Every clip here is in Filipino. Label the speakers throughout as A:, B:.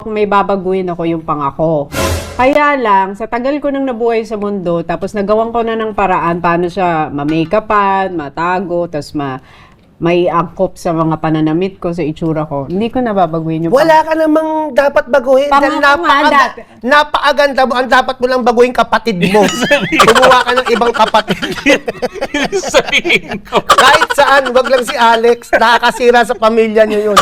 A: May babaguhin ako yung pangako. Kaya lang, sa tagal ko nang nabuhay sa mundo, tapos nagawan ko na ng paraan paano siya ma-make-upan, matago, tapos may angkop sa mga pananamit ko, sa itsura ko. Hindi ko nababaguhin yung
B: Wala ka namang dapat baguhin. Dahil napakaganda mo. Ang dapat mo lang baguhin kapatid mo. Kumuha ka ng ibang kapatid. Kahit saan, wag lang si Alex. Nakakasira sa pamilya niyo yun.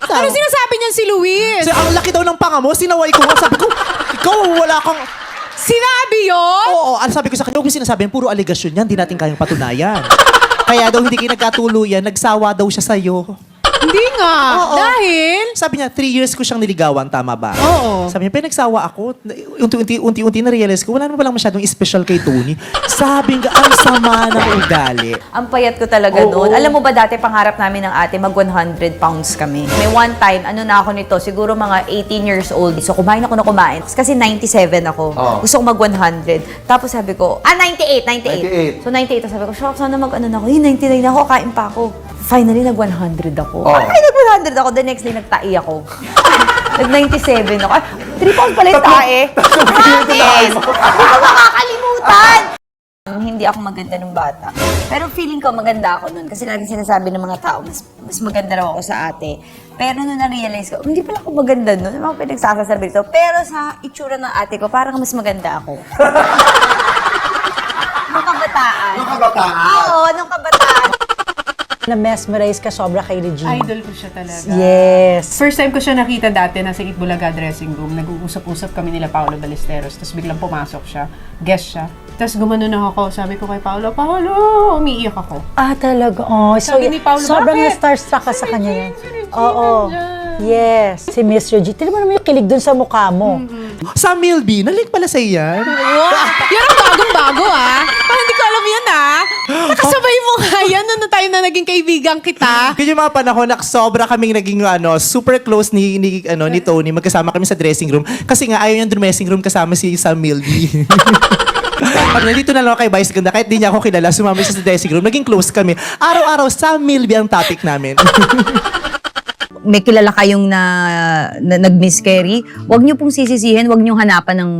C: Ano sinasabi niyan si Luis?
D: Ang laki daw ng panga mo, sinaway ko nga. Sabi ko, ikaw wala kang...
C: Sinabi yun?
D: Oo, ano sabi ko sa kanya, huwag mo sinasabi, puro aligasyon yan, hindi natin kayang patunayan. Kaya daw hindi kayo nagkatuluyan, nagsawa daw siya sa'yo.
C: Hindi nga.
D: Oo.
C: Dahil?
D: Sabi niya, 3 years ko siyang niligawan, tama ba?
C: Oo.
D: Sabi niya, pinagsawa ako. Unti-unti na-realize ko, wala naman palang masyadong special kay Tony. Sabi nga, ang sama ng ugali.
E: Ang payat ko talaga noon. Alam mo ba dati, pangarap namin ng ate, mag 100 pounds kami. May one time, ano na ako nito, siguro mga 18 years old. So, kumain ako na kumain. Kasi 97 ako. Gusto ko mag 100. Tapos sabi ko, 98. So, 98. Tapos sabi ko, shock, sana mag-ano na ako. 99 na ako, kain pa ako. Finally, nag 100 ako. Ay, nag 100 ako. The next day, nagtai ako. Nag 97 ako. Ay, 3 pounds pala yung tae. Promise! Hindi ko makakalimutan! Hindi ako maganda nung bata. Pero feeling ko maganda ako nun. Kasi lagi sinasabi ng mga tao, mas maganda raw ako sa ate. Pero nung na-realize ko, hindi pala ako maganda nun. Yung mga pinagsasasabi ko. Pero sa itsura ng ate ko, parang mas maganda ako. Nung kabataan. Oo, nung kabataan.
F: Na-mesmerize ka sobra kay Regine.
A: Idol ko siya talaga.
F: Yes.
A: First time ko siya nakita dati, nasa Itbulaga dressing room. Nag-uusap-usap kami nila Paolo Ballesteros. Tapos biglang pumasok siya. Guest siya. Tapos gumanon ako. Sabi ko kay Paolo, umiiyak ako.
F: Ah, talaga. Oh, so,
A: Sabi ni Paolo,
F: sobrang
A: bakit?
F: na-starstruck ka sa kanya yan. Oo.
A: nandyan.
F: Yes. Si Miss Regine. Tignan mo naman yung kilig dun sa mukha mo.
D: Sa Milby, nalink pala sa yan.
C: Wow. Yan ang bagong-bago ah. Parang hindi ko alam yan ah. Nakasabay mo nga yan nung tayo na naging kaibigan kita.
D: Kaya yung mga panahon na sobra kaming naging super close ni Tony. Magkasama kami sa dressing room. Kasi nga ayaw niyang dressing room kasama si Sam Milby. Pag nandito na lang kay Vice Ganda, kahit di niya ako kilala, sumama siya sa dressing room. Naging close kami. Araw-araw, Sam Milby ang topic namin.
E: May kilala kayong na nag-miscarry, huwag niyo pong sisisihin, huwag niyo hanapan ng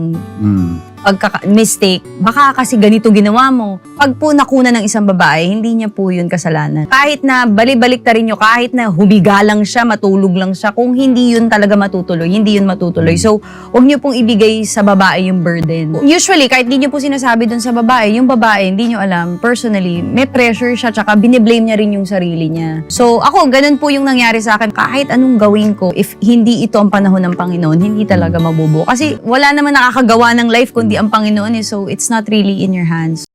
E: mistake. Baka kasi ganito ginawa mo. Pag po nakuna ng isang babae, hindi niya po yun kasalanan. Kahit na balik-balik ta rin nyo, kahit na humiga lang siya, matulog lang siya, kung hindi yun talaga matutuloy, hindi yun matutuloy. So, huwag niyo pong ibigay sa babae yung burden. Usually, kahit hindi niyo po sinasabi dun sa babae, yung babae, hindi niyo alam, personally, may pressure siya, tsaka biniblame niya rin yung sarili niya. So, ako, ganun po yung nangyari sa akin. Kahit anong gawin ko, if hindi ito ang panahon ng Panginoon, hindi talaga mabubuo. Kasi wala naman nakakagawa ng life kundi ang Panginoon eh. So, it's not really in your hands.